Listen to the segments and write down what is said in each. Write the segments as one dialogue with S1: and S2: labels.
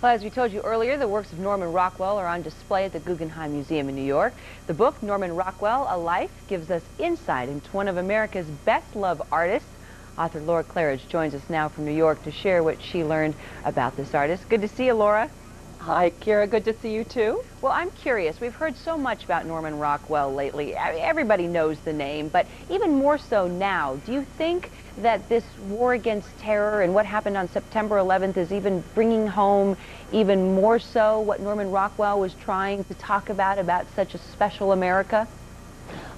S1: Well, as we told you earlier, the works of Norman Rockwell are on display at the Guggenheim Museum in New York. The book, Norman Rockwell, A Life, gives us insight into one of America's best-loved artists. Author Laura Claridge joins us now from New York to share what she learned about this artist. Good to see you, Laura.
S2: Hi, Kira. Good to see you, too.
S1: Well, I'm curious. We've heard so much about Norman Rockwell lately. Everybody knows the name, but even more so now. Do you think that this war against terror and what happened on September 11th is even bringing home even more so what Norman Rockwell was trying to talk about such a special America?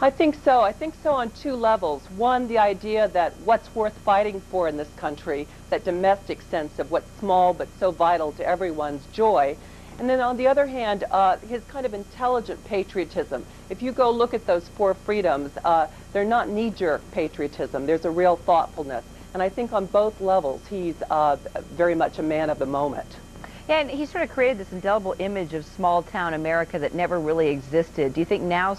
S2: I think so. I think so on two levels. One, the idea that what's worth fighting for in this country, that domestic sense of what's small but so vital to everyone's joy. And then on the other hand, his kind of intelligent patriotism. If you go look at those four freedoms, they're not knee-jerk patriotism. There's a real thoughtfulness. And I think on both levels, he's very much a man of the moment.
S1: Yeah, and he sort of created this indelible image of small-town America that never really existed. Do you think now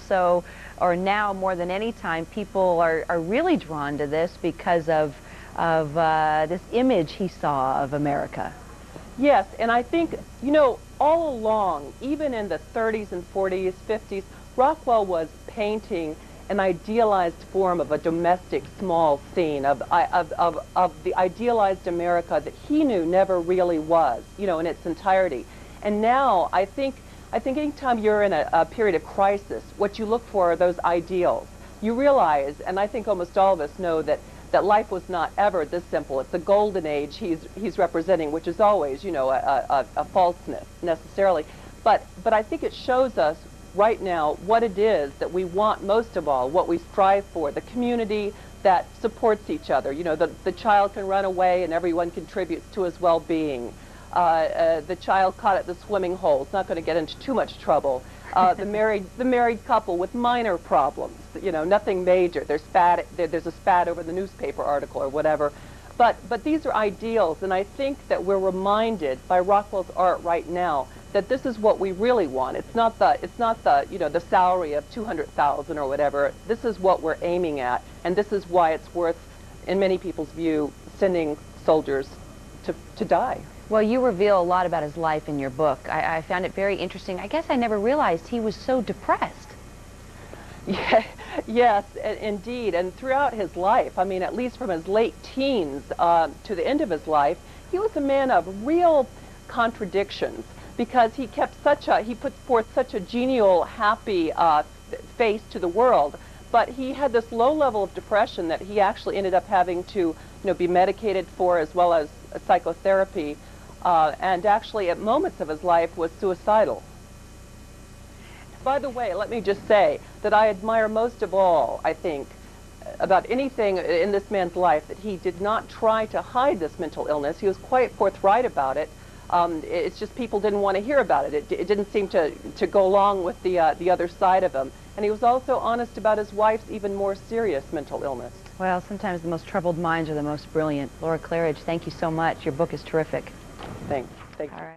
S1: now more than any time, people are really drawn to this because of this image he saw of America?
S2: Yes, and I think, you know, all along, even in the 30s and 40s, 50s, Rockwell was painting an idealized form of a domestic small scene, of the idealized America that he knew never really was, you know, in its entirety. And now, I think anytime you're in a period of crisis, what you look for are those ideals. You realize, and I think almost all of us know, that life was not ever this simple. It's a golden age he's representing, which is always, you know, a falseness necessarily. But I think it shows us right now what it is that we want most of all, what we strive for, the community that supports each other. You know, the child can run away and everyone contributes to his well-being. The child caught at the swimming hole is not going to get into too much trouble. The married couple with minor problems, you know, nothing major. There's a spat over the newspaper article or whatever. But these are ideals, and I think that we're reminded by Rockwell's art right now that this is what we really want. It's not the you know, the salary of $200,000 or whatever. This is what we're aiming at, and this is why it's worth, in many people's view, sending soldiers to die.
S1: Well, you reveal a lot about his life in your book. I found it very interesting. I guess I never realized he was so depressed.
S2: Yeah, yes, indeed. And throughout his life, I mean, at least from his late teens to the end of his life, he was a man of real contradictions, because he put forth such a genial, happy face to the world. But he had this low level of depression that he actually ended up having to, you know, be medicated for, as well as psychotherapy, and actually at moments of his life was suicidal. By the way, let me just say that I admire most of all, I think, about anything in this man's life, that he did not try to hide this mental illness. He was quite forthright about it. It's just people didn't want to hear about it. It didn't seem to go along with the other side of him. And he was also honest about his wife's even more serious mental illness.
S1: Well, sometimes the most troubled minds are the most brilliant. Laura Claridge, thank you so much. Your book is terrific.
S2: Thanks.
S1: All right.